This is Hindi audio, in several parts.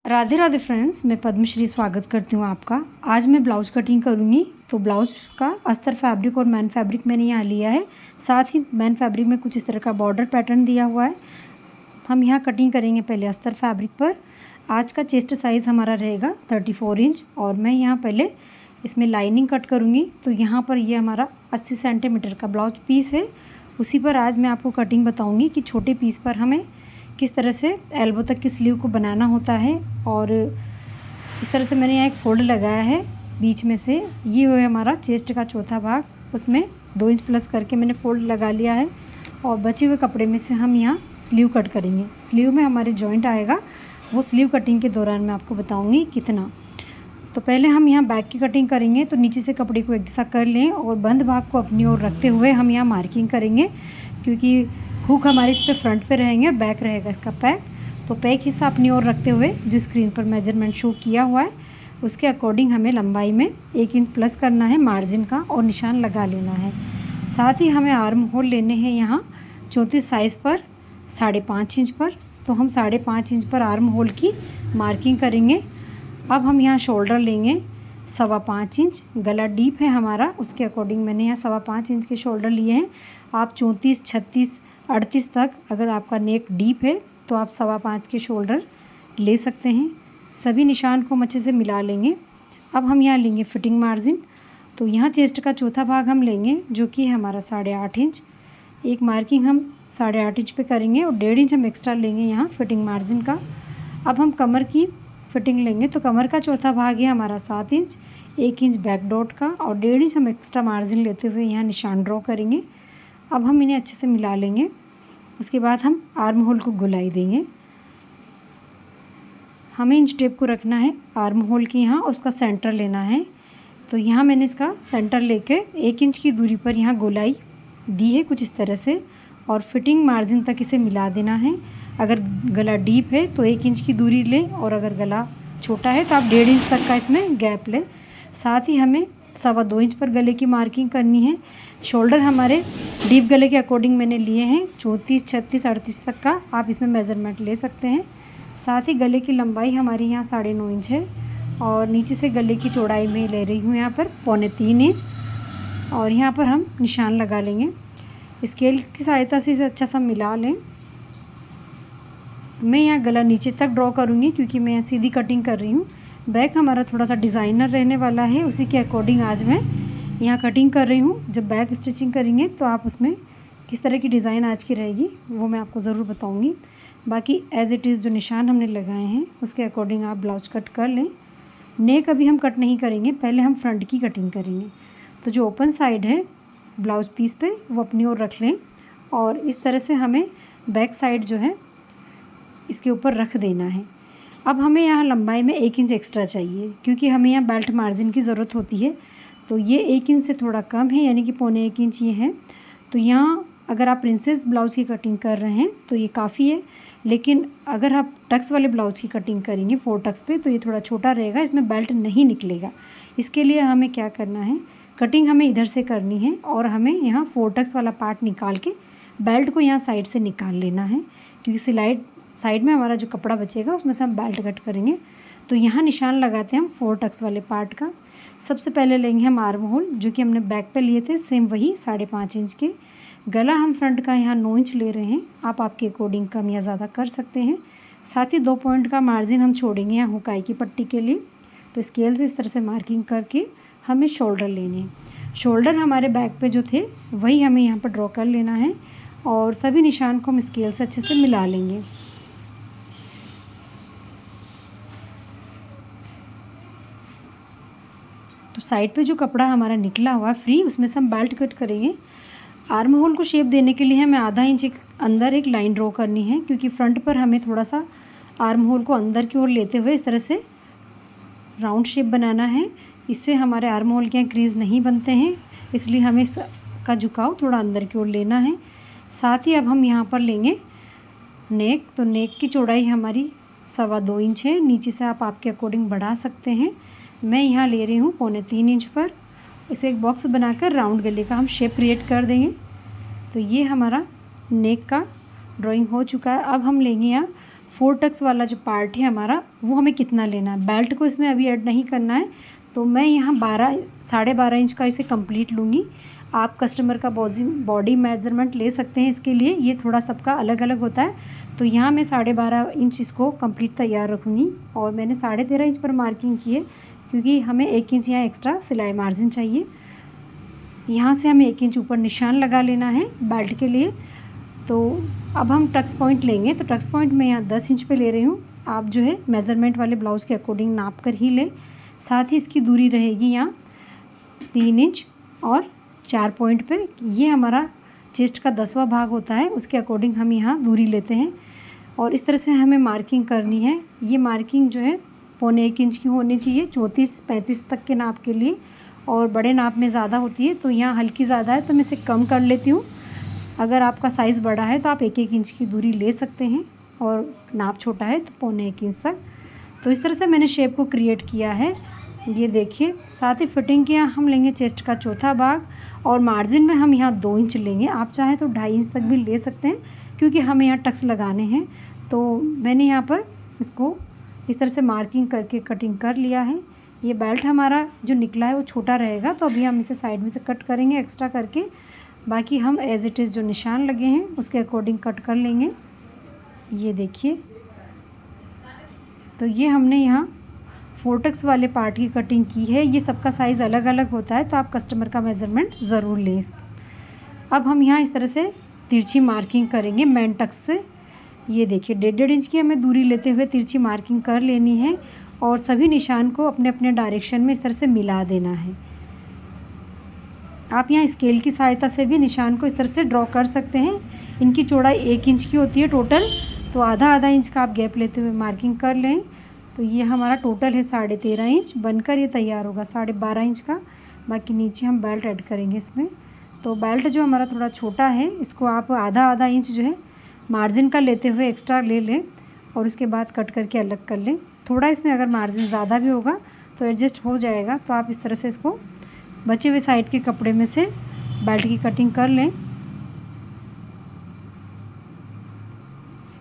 राधे राधे फ्रेंड्स, मैं पद्मश्री स्वागत करती हूँ आपका। आज मैं ब्लाउज कटिंग करूँगी। तो ब्लाउज का अस्तर फैब्रिक और मैन फैब्रिक मैंने यहाँ लिया है। साथ ही मैन फैब्रिक में कुछ इस तरह का बॉर्डर पैटर्न दिया हुआ है। हम यहाँ कटिंग करेंगे पहले अस्तर फैब्रिक पर। आज का चेस्ट साइज़ हमारा रहेगा 34 इंच और मैं यहाँ पहले इसमें लाइनिंग कट करूँगी। तो यहाँ पर ये हमारा 80 सेंटीमीटर का ब्लाउज पीस है। उसी पर आज मैं आपको कटिंग बताऊँगी कि छोटे पीस पर हमें किस तरह से एल्बो तक की स्लीव को बनाना होता है। और इस तरह से मैंने यहाँ एक फोल्ड लगाया है बीच में से। ये है हमारा चेस्ट का चौथा भाग, उसमें 2 इंच प्लस करके मैंने फोल्ड लगा लिया है। और बचे हुए कपड़े में से हम यहाँ स्लीव कट करेंगे। स्लीव में हमारे जॉइंट आएगा, वो स्लीव कटिंग के दौरान मैं आपको बताऊँगी कितना। तो पहले हम यहाँ बैक की कटिंग करेंगे। तो नीचे से कपड़े को एक जैसा कर लें और बंद भाग को अपनी ओर रखते हुए हम यहाँ मार्किंग करेंगे, क्योंकि हुक हमारे इस पे फ्रंट पे रहेंगे और बैक रहेगा इसका पैक। तो पैक हिस्सा अपनी ओर रखते हुए जो स्क्रीन पर मेजरमेंट शो किया हुआ है उसके अकॉर्डिंग हमें लंबाई में 1 इंच प्लस करना है मार्जिन का और निशान लगा लेना है। साथ ही हमें आर्म होल लेने हैं यहाँ 34 साइज़ पर 5.5 इंच पर। तो हम 5.5 इंच पर आर्म होल की मार्किंग करेंगे। अब हम यहाँ शोल्डर लेंगे 5.25 इंच। गला डीप है हमारा, उसके अकॉर्डिंग मैंने यहाँ 5.25 इंच के शोल्डर लिए हैं। आप 34, 36, 38 तक अगर आपका नेक डीप है तो आप 5.25 के शोल्डर ले सकते हैं। सभी निशान को हम अच्छे से मिला लेंगे। अब हम यहाँ लेंगे फिटिंग मार्जिन। तो यहाँ चेस्ट का चौथा भाग हम लेंगे जो कि है हमारा 8.5 इंच। एक मार्किंग हम 8.5 इंच पे करेंगे और 1.5 इंच हम एक्स्ट्रा लेंगे यहाँ फिटिंग मार्जिन का। अब हम कमर की फिटिंग लेंगे। तो कमर का चौथा भाग है हमारा 7 इंच, 1 इंच बैक डॉट का और 1.5 इंच हम एक्स्ट्रा मार्जिन लेते हुए यहाँ निशान ड्रॉ करेंगे। अब हम इन्हें अच्छे से मिला लेंगे। उसके बाद हम आर्म होल को गोलाई देंगे। हमें इंच टेप को रखना है आर्म होल की यहाँ, उसका सेंटर लेना है। तो यहाँ मैंने इसका सेंटर लेके 1 इंच की दूरी पर यहाँ गोलाई दी है कुछ इस तरह से और फिटिंग मार्जिन तक इसे मिला देना है। अगर गला डीप है तो 1 इंच की दूरी लें और अगर गला छोटा है तो आप 1.5 इंच तक का इसमें गैप लें। साथ ही हमें 2.25 इंच पर गले की मार्किंग करनी है। शोल्डर हमारे डीप गले के अकॉर्डिंग मैंने लिए हैं 34, 36, 38 तक का आप इसमें मेज़रमेंट ले सकते हैं। साथ ही गले की लंबाई हमारी यहाँ 9.5 इंच है और नीचे से गले की चौड़ाई में ले रही हूँ यहाँ पर 3.25 इंच। और यहाँ पर हम निशान लगा लेंगे। स्केल की सहायता से इसे अच्छा सा मिला लें। मैं यहाँ गला नीचे तक ड्रॉ करूँगी क्योंकि मैं यहाँ सीधी कटिंग कर रही हूँ। बैक हमारा थोड़ा सा डिज़ाइनर रहने वाला है, उसी के अकॉर्डिंग आज मैं यहाँ कटिंग कर रही हूँ। जब बैक स्टिचिंग करेंगे तो आप उसमें किस तरह की डिज़ाइन आज की रहेगी वो मैं आपको ज़रूर बताऊँगी। बाकी एज़ इट इज़ जो निशान हमने लगाए हैं उसके अकॉर्डिंग आप ब्लाउज कट कर लें। नेक अभी हम कट नहीं करेंगे, पहले हम फ्रंट की कटिंग करेंगे। तो जो ओपन साइड है ब्लाउज पीस पे वो अपनी ओर रख लें और इस तरह से हमें बैक साइड जो है इसके ऊपर रख देना है। अब हमें यहाँ लंबाई में 1 इंच एक्स्ट्रा चाहिए क्योंकि हमें यहाँ बेल्ट मार्जिन की ज़रूरत होती है। तो ये 1 इंच से थोड़ा कम है, यानी कि 1.25 इंच ये है। तो यहाँ अगर आप प्रिंसेस ब्लाउज़ की कटिंग कर रहे हैं तो ये काफ़ी है, लेकिन अगर आप टक्स वाले ब्लाउज़ की कटिंग करेंगे 4 टक्स पे तो ये थोड़ा छोटा रहेगा, इसमें बेल्ट नहीं निकलेगा। इसके लिए हमें क्या करना है, कटिंग हमें इधर से करनी है और हमें यहाँ 4 टक्स वाला पार्ट निकाल के बेल्ट को यहाँ साइड से निकाल लेना है, क्योंकि सिलाई साइड में हमारा जो कपड़ा बचेगा उसमें से हम बेल्ट कट करेंगे। तो यहाँ निशान लगाते हैं हम 4 टक्स वाले पार्ट का। सबसे पहले लेंगे हम आर्म होल जो कि हमने बैक पे लिए थे, सेम वही 5.5 इंच के। गला हम फ्रंट का यहाँ 9 इंच ले रहे हैं, आप आपके अकॉर्डिंग कम या ज़्यादा कर सकते हैं। साथ ही 2 पॉइंट का मार्जिन हम छोड़ेंगे यहाँ हुकाई की पट्टी के लिए। तो स्केल से इस तरह से मार्किंग करके हमें शोल्डर लेने हैं। शोल्डर हमारे बैक पे जो थे वही हमें यहाँ पर ड्रॉ कर लेना है और सभी निशान को हम स्केल से अच्छे से मिला लेंगे। तो साइड पे जो कपड़ा हमारा निकला हुआ है फ्री, उसमें से हम बेल्ट कट करेंगे। आर्म होल को शेप देने के लिए हमें आधा इंच अंदर एक लाइन ड्रॉ करनी है, क्योंकि फ्रंट पर हमें थोड़ा सा आर्म होल को अंदर की ओर लेते हुए इस तरह से राउंड शेप बनाना है। इससे हमारे आर्म होल के यहाँ क्रीज नहीं बनते हैं, इसलिए हमें इसका झुकाव थोड़ा अंदर की ओर लेना है। साथ ही अब हम यहाँ पर लेंगे नेक। तो नेक की चौड़ाई हमारी 2.25 इंच है, नीचे से आप आपके अकॉर्डिंग बढ़ा सकते हैं। मैं यहाँ ले रही हूँ 3.25 इंच पर। इसे एक बॉक्स बनाकर राउंड गले का हम शेप क्रिएट कर देंगे। तो ये हमारा नेक का ड्राइंग हो चुका है। अब हम लेंगे यहाँ 4 टक्स वाला जो पार्ट है हमारा वो हमें कितना लेना है। बेल्ट को इसमें अभी ऐड नहीं करना है, तो मैं यहाँ 12.5 इंच का इसे कंप्लीट लूँगी। आप कस्टमर का बॉडी मेजरमेंट ले सकते हैं इसके लिए, ये थोड़ा सबका अलग अलग होता है। तो यहाँ मैं 12.5 इंच इसको कंप्लीट तैयार रखूँगी और मैंने 13.5 इंच पर मार्किंग की है क्योंकि हमें 1 इंच यहाँ एक्स्ट्रा सिलाई मार्जिन चाहिए। यहाँ से हमें 1 इंच ऊपर निशान लगा लेना है बेल्ट के लिए। तो अब हम टक्स पॉइंट लेंगे, तो टक्स पॉइंट मैं यहाँ 10 इंच पे ले रही हूँ। आप जो है मेज़रमेंट वाले ब्लाउज़ के अकॉर्डिंग नाप कर ही लें। साथ ही इसकी दूरी रहेगी यहाँ 3 इंच और 4 पॉइंट पे। ये हमारा चेस्ट का 10वां भाग होता है, उसके अकॉर्डिंग हम यहाँ दूरी लेते हैं और इस तरह से हमें मार्किंग करनी है। ये मार्किंग जो है 1.25 इंच की होनी चाहिए 34-35 तक के नाप के लिए, और बड़े नाप में ज़्यादा होती है तो यहाँ हल्की ज़्यादा है तो मैं इसे कम कर लेती हूँ। अगर आपका साइज़ बड़ा है तो आप 1-1 इंच की दूरी ले सकते हैं और नाप छोटा है तो 1.25 इंच तक। तो इस तरह से मैंने शेप को क्रिएट किया है, ये देखिए। साथ ही फिटिंग के यहाँ हम लेंगे चेस्ट का चौथा भाग और मार्जिन में हम यहाँ 2 इंच लेंगे। आप चाहें तो 2.5 इंच तक भी ले सकते हैं क्योंकि हमें यहाँ टक्स लगाने हैं। तो मैंने यहाँ पर इसको इस तरह से मार्किंग करके कटिंग कर लिया है। ये बेल्ट हमारा जो निकला है वो छोटा रहेगा, तो अभी हम इसे साइड में से कट करेंगे एक्स्ट्रा करके। बाकी हम एज इट इज़ जो निशान लगे हैं उसके अकॉर्डिंग कट कर लेंगे, ये देखिए। तो ये हमने यहाँ 4 टक्स वाले पार्ट की कटिंग की है। ये सबका साइज़ अलग अलग होता है तो आप कस्टमर का मेज़रमेंट ज़रूर लें। अब हम यहाँ इस तरह से तिरछी मार्किंग करेंगे मेन टक्स से। ये देखिए 1.5 इंच की हमें दूरी लेते हुए तिरछी मार्किंग कर लेनी है और सभी निशान को अपने अपने डायरेक्शन में इस तरह से मिला देना है। आप यहाँ स्केल की सहायता से भी निशान को इस तरह से ड्रॉ कर सकते हैं। इनकी चौड़ाई 1 इंच की होती है टोटल, तो आधा इंच का आप गैप लेते हुए मार्किंग कर लें। तो ये हमारा टोटल है 13.5 इंच, बनकर ये तैयार होगा 12.5 इंच का। बाकी नीचे हम बेल्ट ऐड करेंगे इसमें। तो बेल्ट जो हमारा थोड़ा छोटा है इसको आप आधा इंच जो है मार्जिन का लेते हुए एक्स्ट्रा ले लें और उसके बाद कट करके अलग कर लें। थोड़ा इसमें अगर मार्जिन ज़्यादा भी होगा तो एडजस्ट हो जाएगा, तो आप इस तरह से इसको बचे हुए साइड के कपड़े में से बेल्ट की कटिंग कर लें।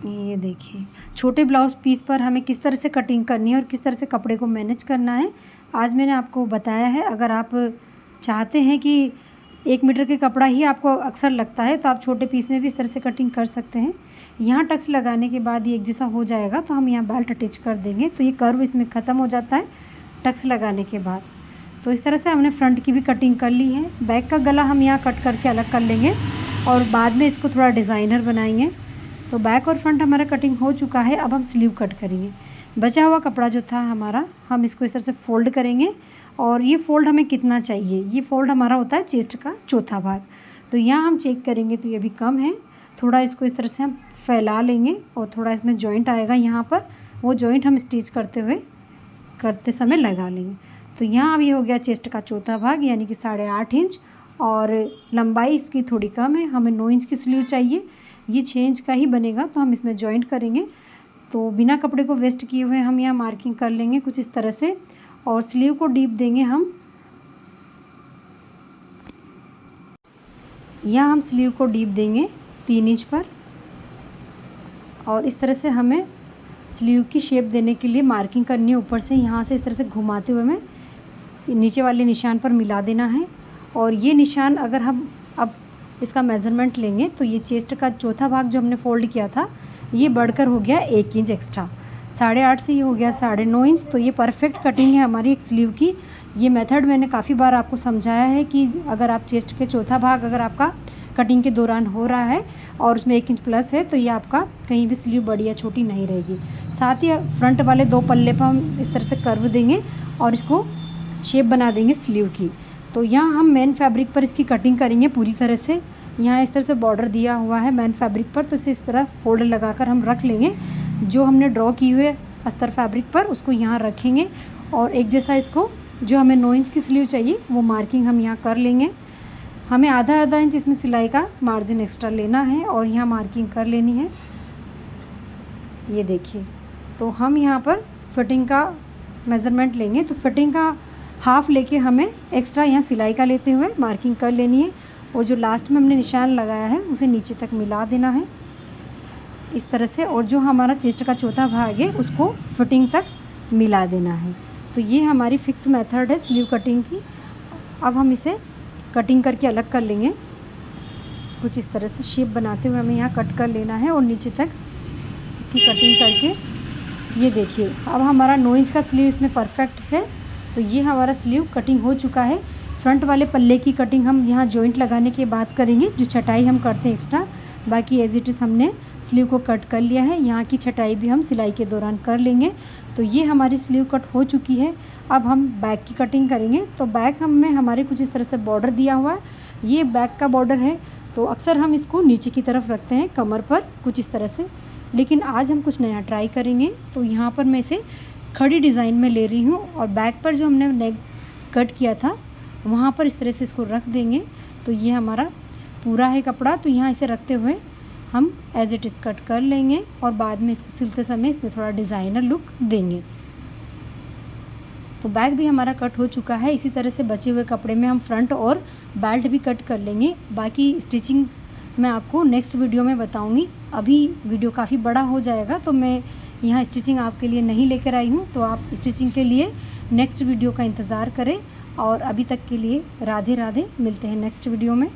ये देखिए छोटे ब्लाउज़ पीस पर हमें किस तरह से कटिंग करनी है और किस तरह से कपड़े को मैनेज करना है आज मैंने आपको बताया है। अगर आप चाहते हैं कि 1 मीटर के कपड़ा ही आपको अक्सर लगता है तो आप छोटे पीस में भी इस तरह से कटिंग कर सकते हैं। यहाँ टक्स लगाने के बाद ये एक जैसा हो जाएगा तो हम यहाँ बेल्ट अटैच कर देंगे, तो ये कर्व इसमें ख़त्म हो जाता है टक्स लगाने के बाद। तो इस तरह से हमने फ्रंट की भी कटिंग कर ली है। बैक का गला हम यहाँ कट करके अलग कर लेंगे और बाद में इसको थोड़ा डिज़ाइनर बनाएंगे। तो बैक और फ्रंट हमारा कटिंग हो चुका है। अब हम स्लीव कट करेंगे। बचा हुआ कपड़ा जो था हमारा, हम इसको इस तरह से फ़ोल्ड करेंगे और ये फ़ोल्ड हमें कितना चाहिए, ये फ़ोल्ड हमारा होता है चेस्ट का चौथा भाग। तो यहाँ हम चेक करेंगे तो ये भी कम है, थोड़ा इसको इस तरह से हम फैला लेंगे और थोड़ा इसमें जॉइंट आएगा यहाँ पर, वो जॉइंट हम स्टिच करते समय लगा लेंगे। तो यहाँ अभी हो गया चेस्ट का चौथा भाग यानी कि 8.5 इंच और लंबाई इसकी थोड़ी कम है, हमें 9 इंच की स्लीव चाहिए। ये 6 इंच का ही बनेगा तो हम इसमें जॉइंट करेंगे। तो बिना कपड़े को वेस्ट किए हुए हम यहाँ मार्किंग कर लेंगे कुछ इस तरह से और स्लीव को डीप देंगे हम। यहाँ हम स्लीव को डीप देंगे 3 इंच पर और इस तरह से हमें स्लीव की शेप देने के लिए मार्किंग करनी है। ऊपर से यहाँ से इस तरह से घुमाते हुए हमें नीचे वाले निशान पर मिला देना है। और ये निशान अगर हम अब इसका मेज़रमेंट लेंगे तो ये चेस्ट का चौथा भाग जो हमने फ़ोल्ड किया था ये बढ़कर हो गया 1 इंच एक्स्ट्रा, 8.5 से ये हो गया 9.5 इंच। तो ये परफेक्ट कटिंग है हमारी एक स्लीव की। ये मेथड मैंने काफ़ी बार आपको समझाया है कि अगर आप चेस्ट के चौथा भाग अगर आपका कटिंग के दौरान हो रहा है और उसमें 1 इंच प्लस है तो ये आपका कहीं भी स्लीव बड़ी या छोटी नहीं रहेगी। साथ ही फ्रंट वाले 2 पल्ले पर हम इस तरह से कर्व देंगे और इसको शेप बना देंगे स्लीव की। तो यहाँ हम मेन फैब्रिक पर इसकी कटिंग करेंगे पूरी तरह से। यहाँ इस तरह से बॉर्डर दिया हुआ है मेन फैब्रिक पर, तो इसे इस तरह फोल्ड लगाकर हम रख लेंगे। जो हमने ड्रॉ की हुए अस्तर फैब्रिक पर उसको यहाँ रखेंगे और एक जैसा इसको जो हमें 9 इंच की स्लीव चाहिए वो मार्किंग हम यहाँ कर लेंगे। हमें आधा इंच इसमें सिलाई का मार्जिन एक्स्ट्रा लेना है और यहाँ मार्किंग कर लेनी है। ये देखिए, तो हम यहाँ पर फिटिंग का मेज़रमेंट लेंगे। तो फिटिंग का हाफ़ लेके हमें एक्स्ट्रा यहाँ सिलाई का लेते हुए मार्किंग कर लेनी है और जो लास्ट में हमने निशान लगाया है उसे नीचे तक मिला देना है। इस तरह से, और जो हमारा चेस्ट का चौथा भाग है उसको फिटिंग तक मिला देना है। तो ये हमारी फिक्स मेथड है स्लीव कटिंग की। अब हम इसे कटिंग करके अलग कर लेंगे। कुछ इस तरह से शेप बनाते हुए हमें यहाँ कट कर लेना है और नीचे तक इसकी कटिंग करके, ये देखिए अब हमारा 9 इंच का स्लीव इसमें परफेक्ट है। तो ये हमारा स्लीव कटिंग हो चुका है। फ्रंट वाले पल्ले की कटिंग हम यहाँ जॉइंट लगाने के बाद करेंगे, जो छटाई हम करते हैं एक्स्ट्रा। बाकी एज इट इज़ हमने स्लीव को कट कर लिया है। यहाँ की छटाई भी हम सिलाई के दौरान कर लेंगे। तो ये हमारी स्लीव कट हो चुकी है। अब हम बैक की कटिंग करेंगे। तो बैक में हमारे कुछ इस तरह से बॉर्डर दिया हुआ है, ये बैक का बॉर्डर है। तो अक्सर हम इसको नीचे की तरफ रखते हैं कमर पर कुछ इस तरह से, लेकिन आज हम कुछ नया ट्राई करेंगे। तो यहाँ पर मैं इसे खड़ी डिज़ाइन में ले रही हूँ और बैक पर जो हमने नेक कट किया था वहाँ पर इस तरह से इसको रख देंगे। तो ये हमारा पूरा है कपड़ा। तो यहाँ इसे रखते हुए हम एज इट इज़ कट कर लेंगे और बाद में इसको सिलते समय इसमें थोड़ा डिज़ाइनर लुक देंगे। तो बैक भी हमारा कट हो चुका है। इसी तरह से बचे हुए कपड़े में हम फ्रंट और बेल्ट भी कट कर लेंगे। बाकी स्टिचिंग मैं आपको नेक्स्ट वीडियो में बताऊंगी। अभी वीडियो काफ़ी बड़ा हो जाएगा तो मैं यहाँ स्टिचिंग आपके लिए नहीं लेकर आई हूँ। तो आप स्टिचिंग के लिए नेक्स्ट वीडियो का इंतज़ार करें। और अभी तक के लिए राधे राधे, मिलते हैं नेक्स्ट वीडियो में।